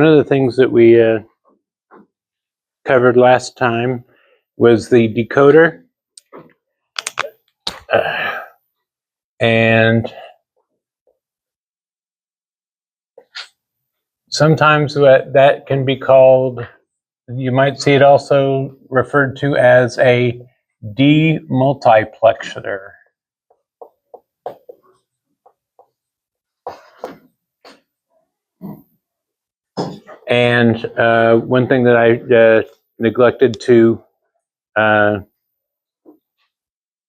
one of the things that we covered last time was the decoder. And sometimes that can be called, you might see it also referred to as a demultiplexer. And one thing that I neglected to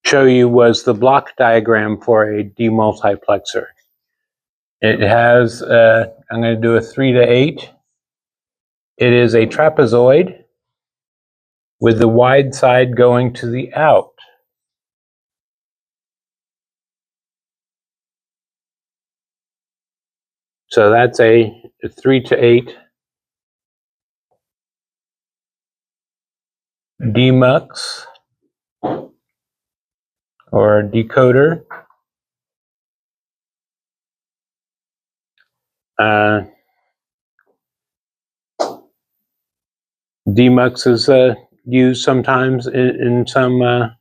show you was the block diagram for a demultiplexer. It has, I'm going to do a 3 to 8. It is a trapezoid with the wide side going to the out. So that's a 3 to 8 demux or decoder. Demux is used sometimes in some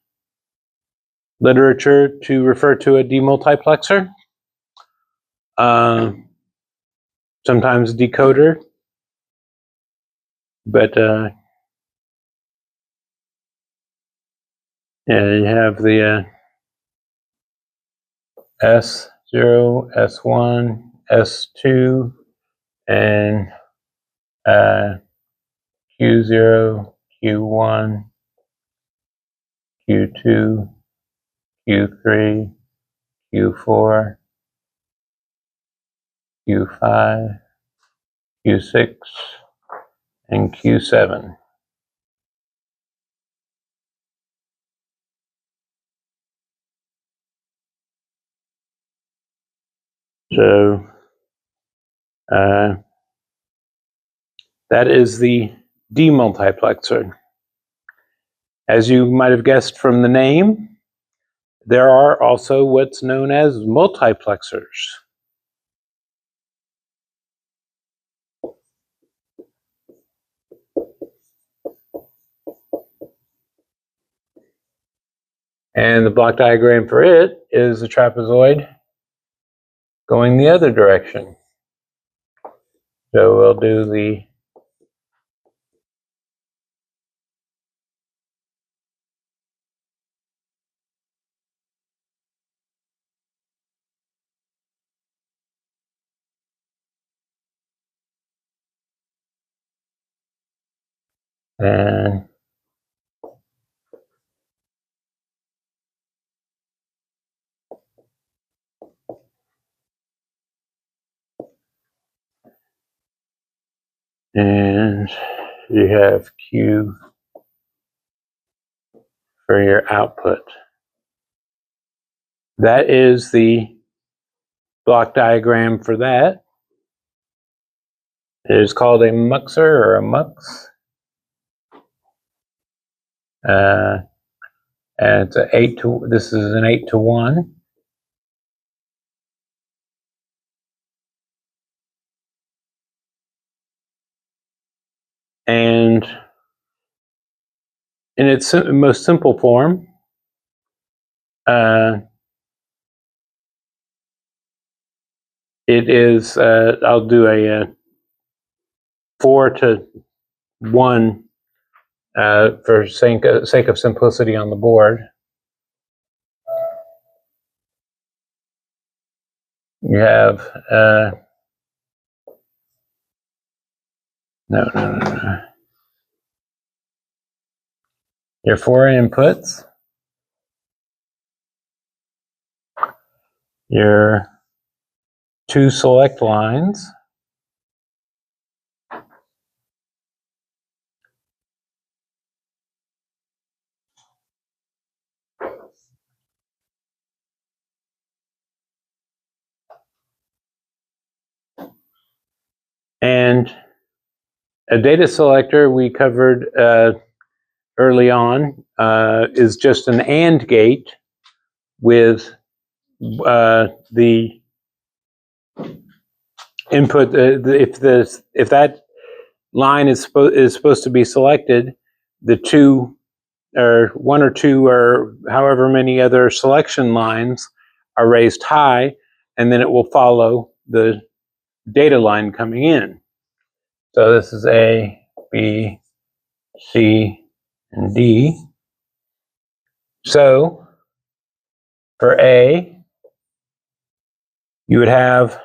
literature to refer to a demultiplexer. Sometimes decoder, but yeah, you have the S0, S1, S2, and Q0, Q1, Q2, Q3, Q4, Q5, Q6, and Q7. So that is the demultiplexer. As you might have guessed from the name, there are also what's known as multiplexers. And the block diagram for it is a trapezoid going the other direction. So we'll do the and you have Q for your output. That is the block diagram for that. It is called a muxer or a mux. And it's this is an 8 to 1. And in its most simple form, it is, I'll do a 4 to 1 for sake of simplicity on the board. You have, no. Your 4 inputs, your 2 select lines, and a data selector we covered early on is just an AND gate with the input. If that line is supposed to be selected, the two or one or two or however many other selection lines are raised high, and then it will follow the data line coming in. So this is A, B, C, and D. So for A, you would have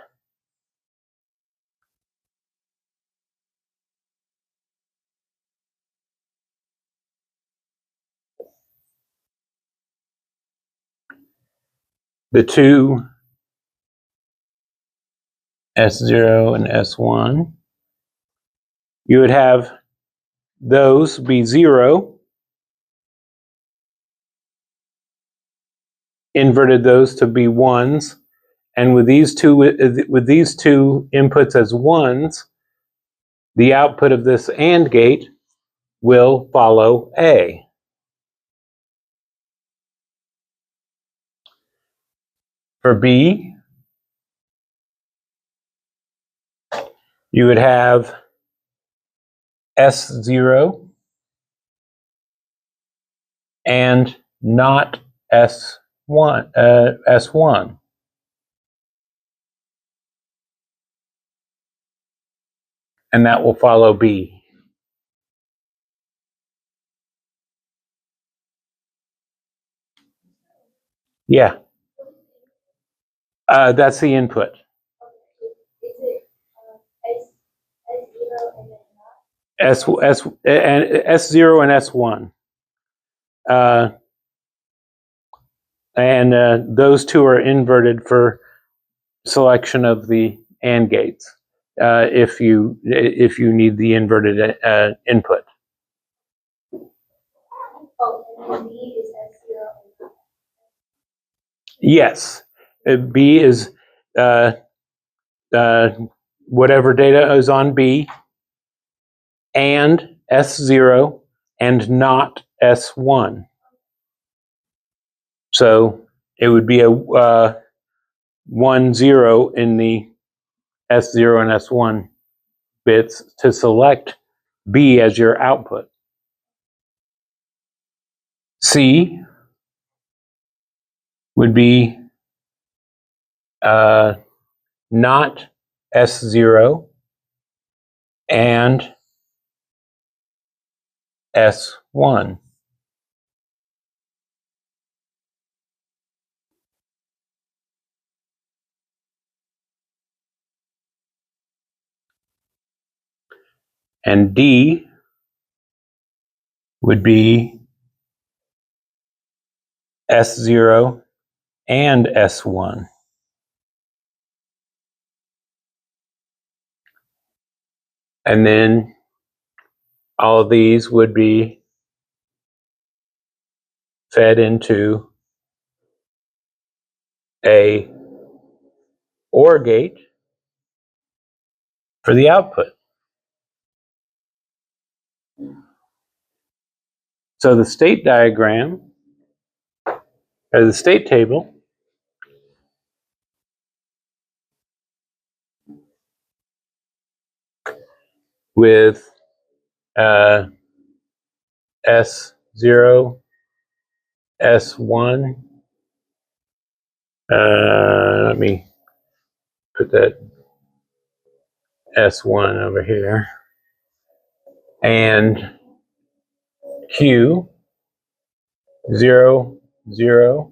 the two S0 and S1. You would have those be 0, inverted those to be 1s, and with these two inputs as 1s, the output of this AND gate will follow A. For B, you would have S0 and not S1, S1. And that will follow B. Yeah. That's the input. S0 and S1. And those two are inverted for selection of the AND gates if you need the inverted input. Yes, B is whatever data is on B, and S0 and not S1. So it would be a 1, 0 in the S0 and S1 bits to select B as your output. C would be not S0 and S1. And D would be S0 and S1. And then all of these would be fed into a OR gate for the output. So the state diagram, or the state table, with S0, S1, let me put that S1 over here, and Q, 0, 0,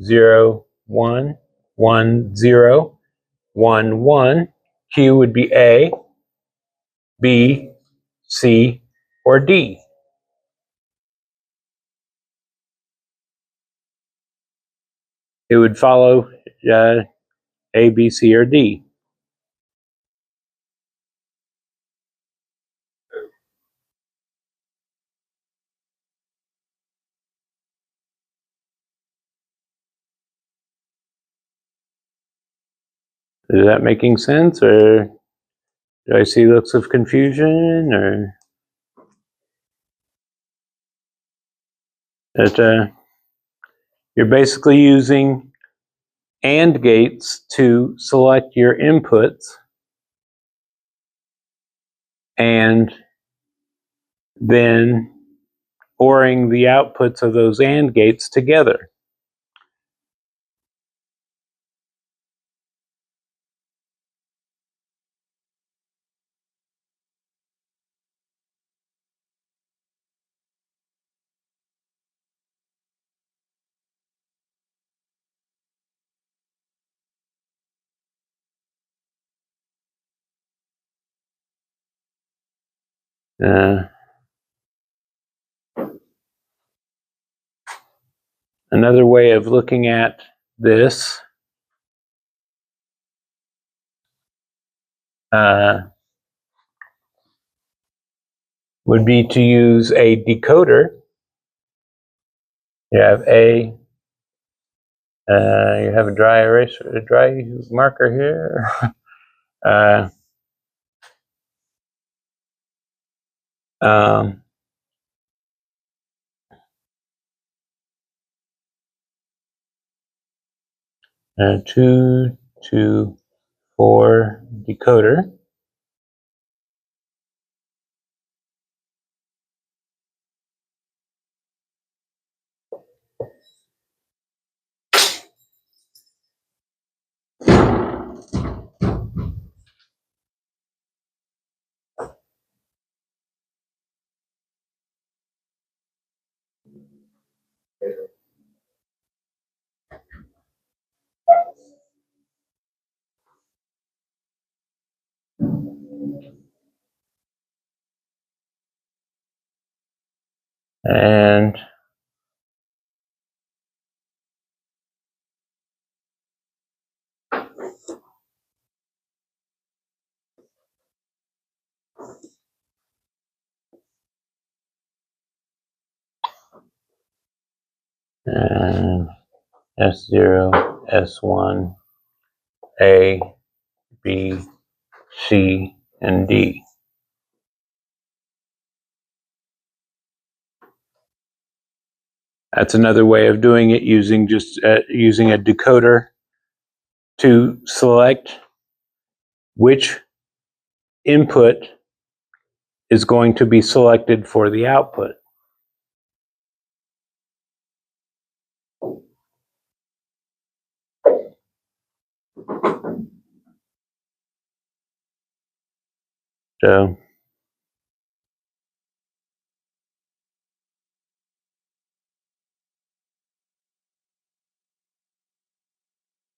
0, 1, 1, 0, 1, 1. Q would be A, B, C, or D. It would follow A, B, C, or D. Is that making sense, or do I see looks of confusion, or that you're basically using AND gates to select your inputs and then ORing the outputs of those AND gates together. Another way of looking at this would be to use a decoder. You have you have a dry eraser, a dry marker here. 2 to 4 decoder. And S0, S1, A, B, C, and D. That's another way of doing it, using just using a decoder to select which input is going to be selected for the output. So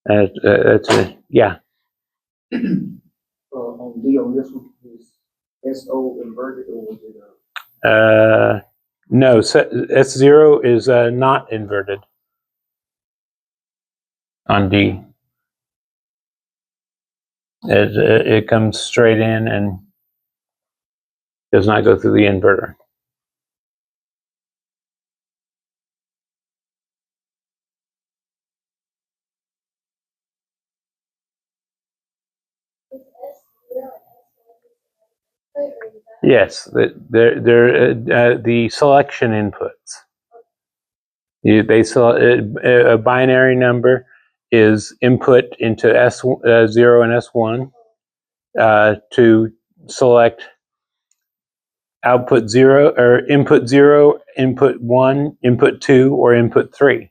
that's a, yeah. On D on this one, is SO inverted or was it? No, S0 is not inverted on D. It comes straight in and does not go through the inverter. Yes, they're the selection inputs. They select a binary number is input into S0 and S1 to select output 0 or input 0, input 1, input 2, or input 3.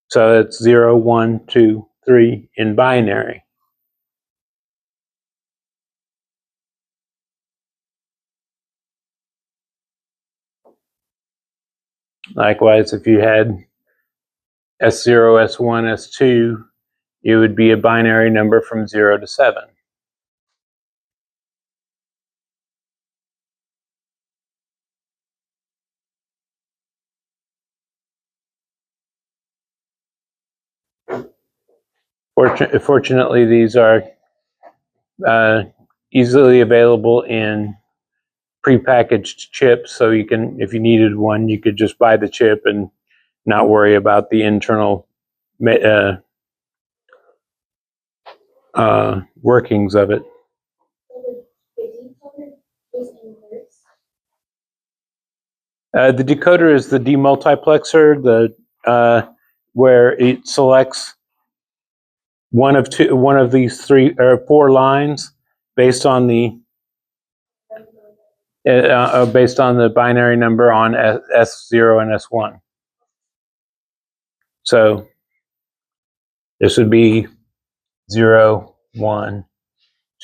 So it's 0, 1, 2, 3 in binary. Likewise, if you had S0, S1, S2, it would be a binary number from 0 to 7. Fortunately, these are easily available in prepackaged chips, so you can, if you needed one, you could just buy the chip and not worry about the internal workings of it. The decoder is the demultiplexer, where it selects one of these 3 or 4 lines based on the based on the binary number on S0 and S1. So this would be 0, 1,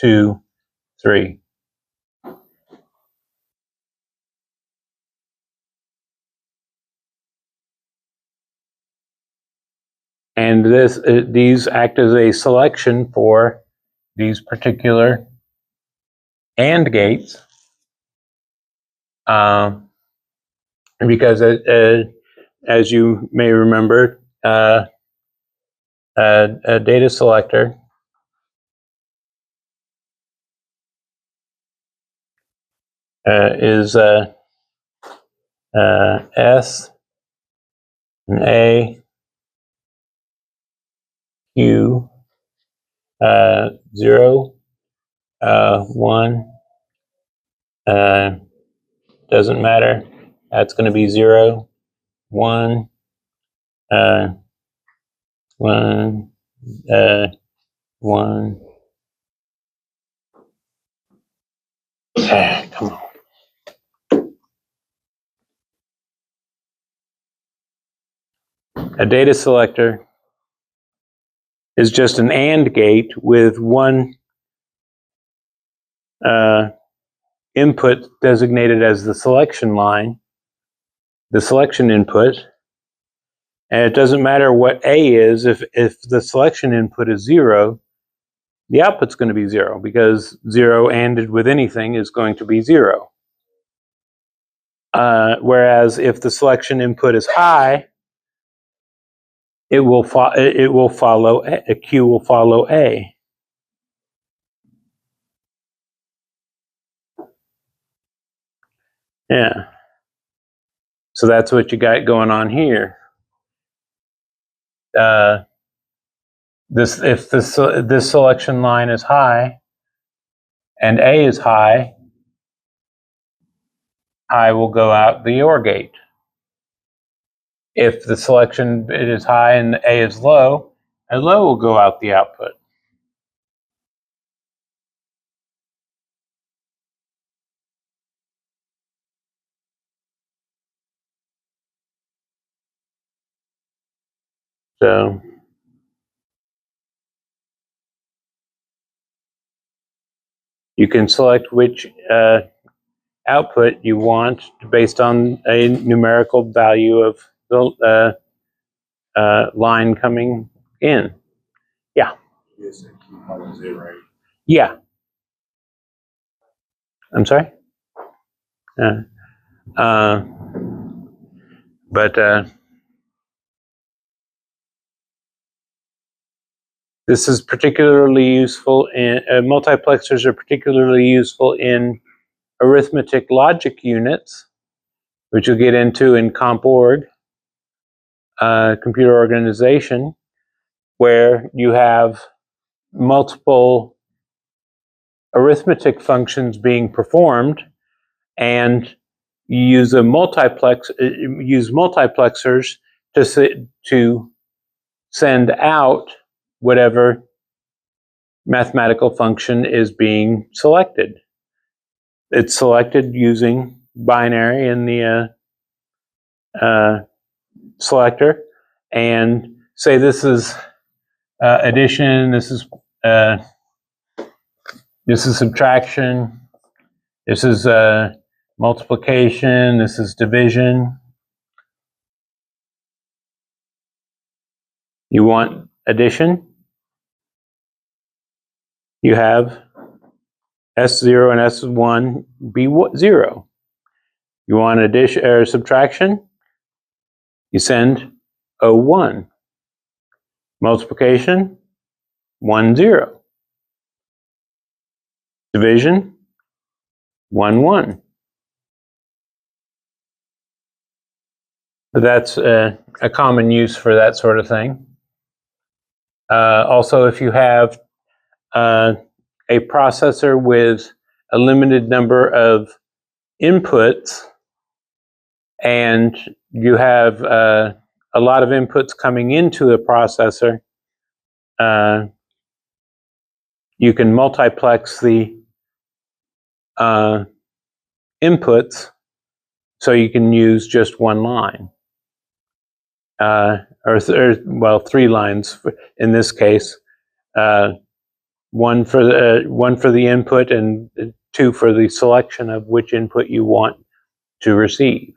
2, 3. And these act as a selection for these particular AND gates, because as you may remember, a data selector is S and A, Q, 0, 1, doesn't matter. That's going to be 0, 1, 1, 1. Come on. A data selector is just an AND gate with one input designated as the selection line, the selection input. And it doesn't matter what A is. If the selection input is 0, the output's going to be 0, because 0 ANDed with anything is going to be 0. Whereas if the selection input is high, it will follow a Q will follow A. Yeah. So that's what you got going on here. If this selection line is high and A is high, I will go out the OR gate. If the selection bit is high and A is low, a low will go out the output. So you can select which output you want based on a numerical value of the line coming in. Yeah. Yes, Q 0. Yeah. I'm sorry? This is particularly useful in multiplexers are particularly useful in arithmetic logic units, which you'll get into in CompOrg, computer organization, where you have multiple arithmetic functions being performed, and you use multiplexers to send out whatever mathematical function is being selected. It's selected using binary in the selector, and say this is addition, this is subtraction, this is multiplication, this is division. You want addition, you have S0 and S1 be 0. You want addition or subtraction, you send O1. Multiplication, 1, 0. Division, 1, 1. But that's a common use for that sort of thing. Also, if you have a processor with a limited number of inputs, and you have a lot of inputs coming into a processor, you can multiplex the inputs, so you can use just one line, or 3 lines in this case. One for the input and 2 for the selection of which input you want to receive.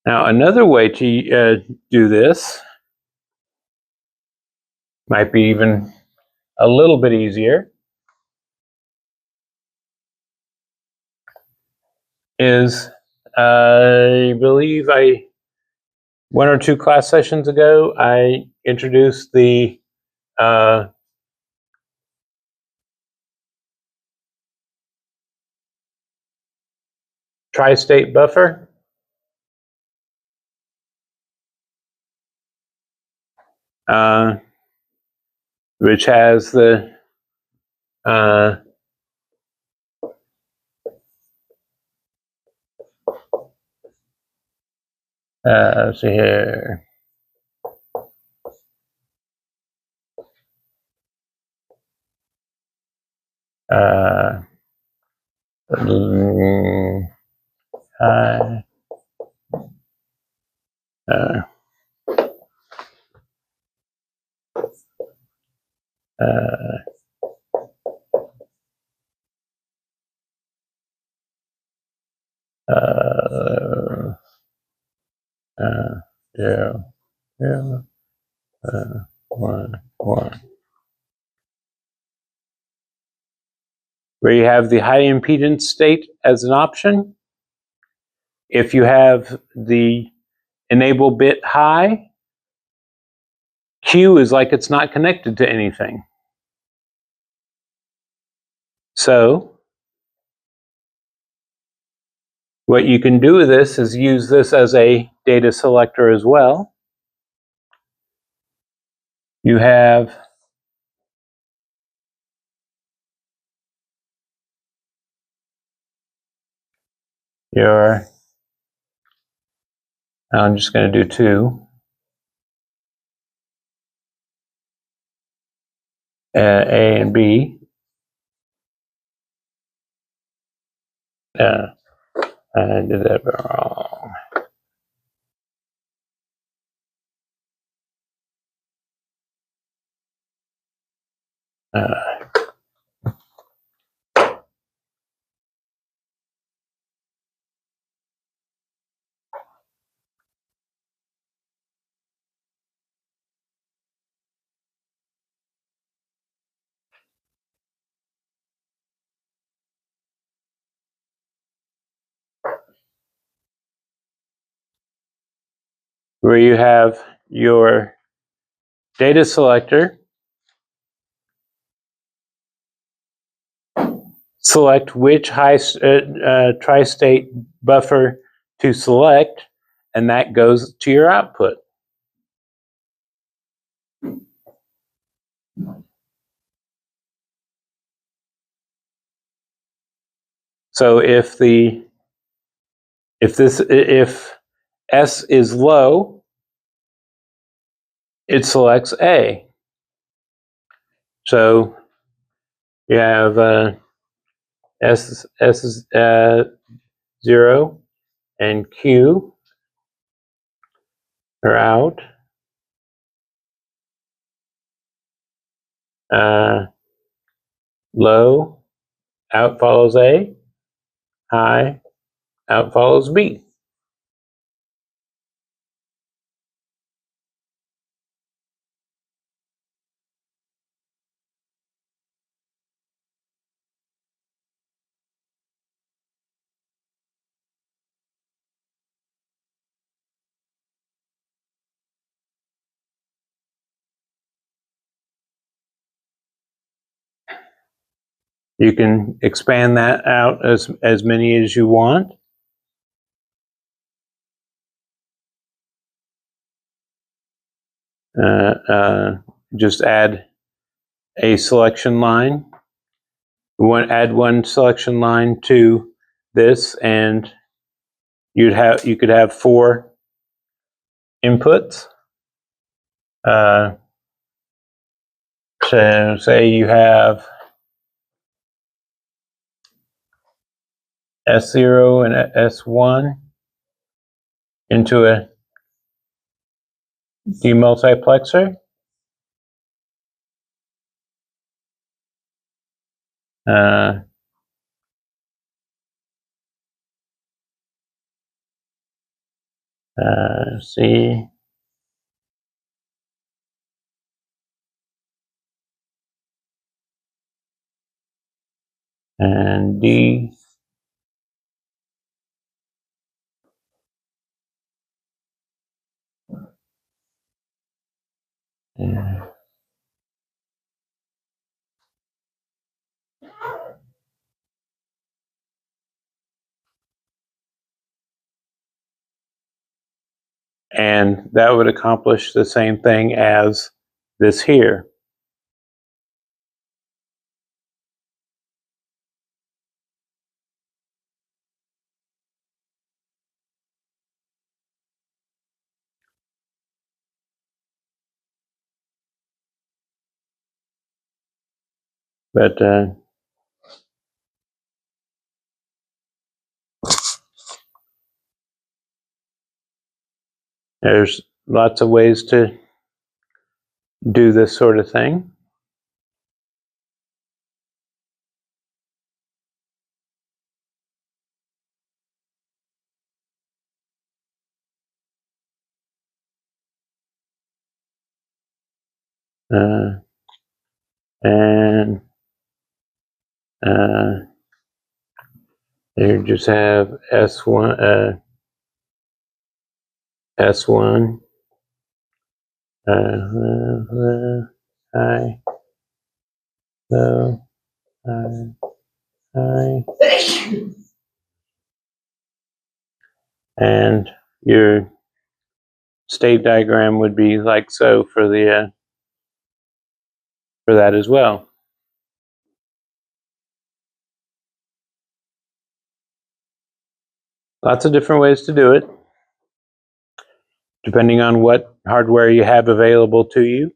Now, another way to do this might be even a little bit easier, is I believe 1 or 2 class sessions ago, I introduced the tri-state buffer. Which has the let's see here. Where you have the high impedance state as an option. If you have the enable bit high, Q is like it's not connected to anything. So what you can do with this is use this as a data selector as well. You have your, I'm just going to do 2. A and B. I did that wrong. Where you have your data selector, select which tri-state buffer to select, and that goes to your output. So if S is low, it selects A. So you have S is 0 and Q are out. Low, out follows A. High, out follows B. You can expand that out as many as you want. Just add a selection line. Add 1 selection line to this, and you could have 4 inputs. So say you have S0 and S1 into a demultiplexer. C and D. And that would accomplish the same thing as this here. But there's lots of ways to do this sort of thing. And you just have S1, S1, high, low, high, high, and your state diagram would be like so for the for that as well. Lots of different ways to do it, depending on what hardware you have available to you.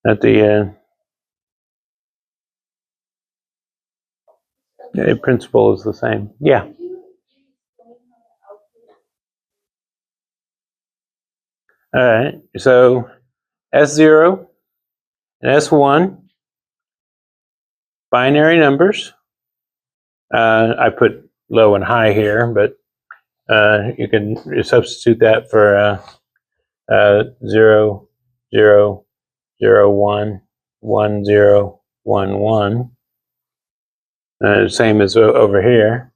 At the principle is the same. Yeah. All right. So S0 and S1, binary numbers. I put low and high here, but you can substitute that for 0, 0, 0, 1, 1, 0, 1, 1. Same as over here.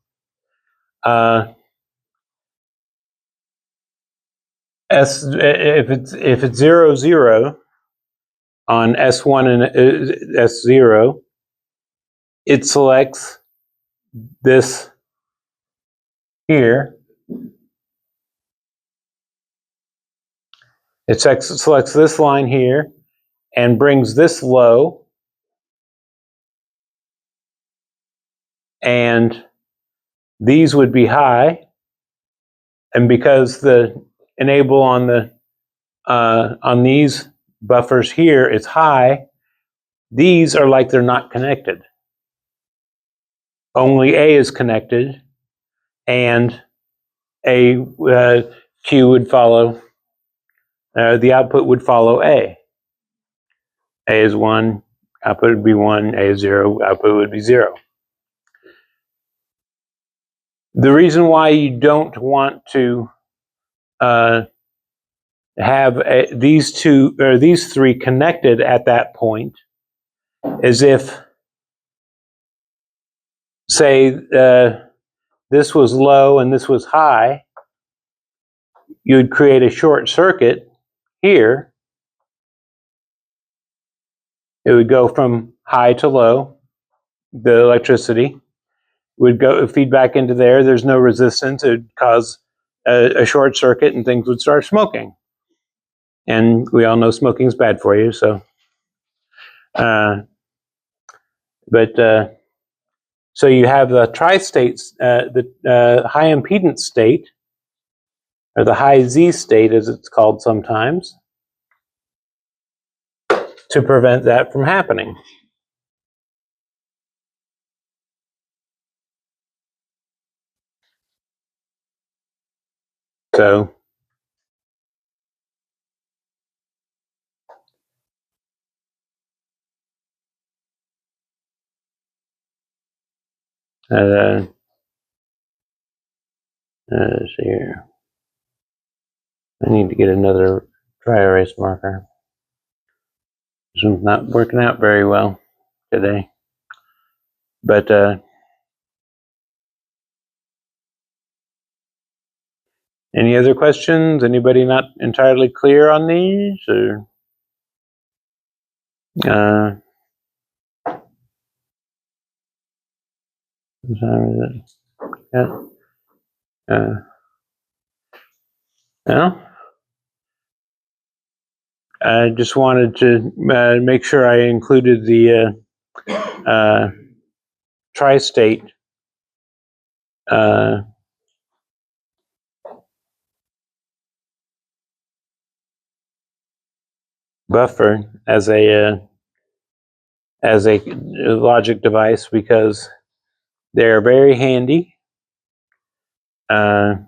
If it's 0, 0 on S1 and S0, it selects this here. It selects this line here and brings this low, and these would be high. And because the enable on the on these buffers here is high, these are like they're not connected. Only A is connected, and a Q would follow. The output would follow A. A is 1, output would be 1. A is 0, output would be 0. The reason why you don't want to have these two or these three connected at that point is if, say, this was low and this was high, you'd create a short circuit here. It would go from high to low. The electricity would go feed back into there. There's no resistance. It would cause a short circuit and things would start smoking. And we all know smoking is bad for you. So But so you have the tri-state, the high impedance state, or the high Z state as it's called sometimes, to prevent that from happening. So let's see here. I need to get another dry erase marker. This one's not working out very well today. But any other questions? Anybody not entirely clear on these? Or what time is it? Yeah. Well, I just wanted to make sure I included the tri-state buffer as a logic device, because they're very handy, and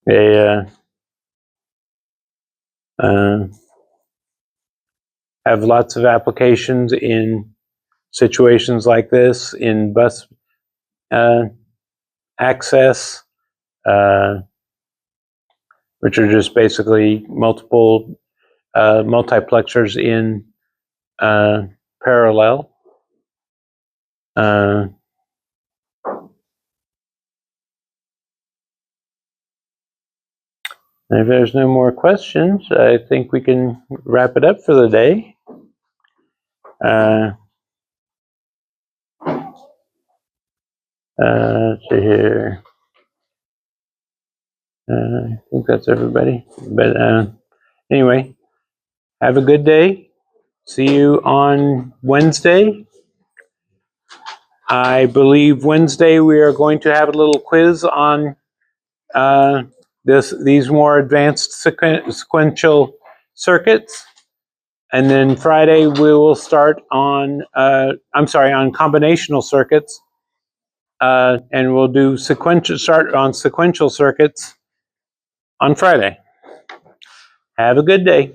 they have lots of applications in situations like this, in bus access, which are just basically multiple multiplexers in parallel. If there's no more questions, I think we can wrap it up for the day. Let's see here. I think that's everybody. But anyway, have a good day. See you on Wednesday. I believe Wednesday we are going to have a little quiz on these more advanced sequential circuits. And then Friday we will start on, on combinational circuits. And we'll do start on sequential circuits on Friday. Have a good day.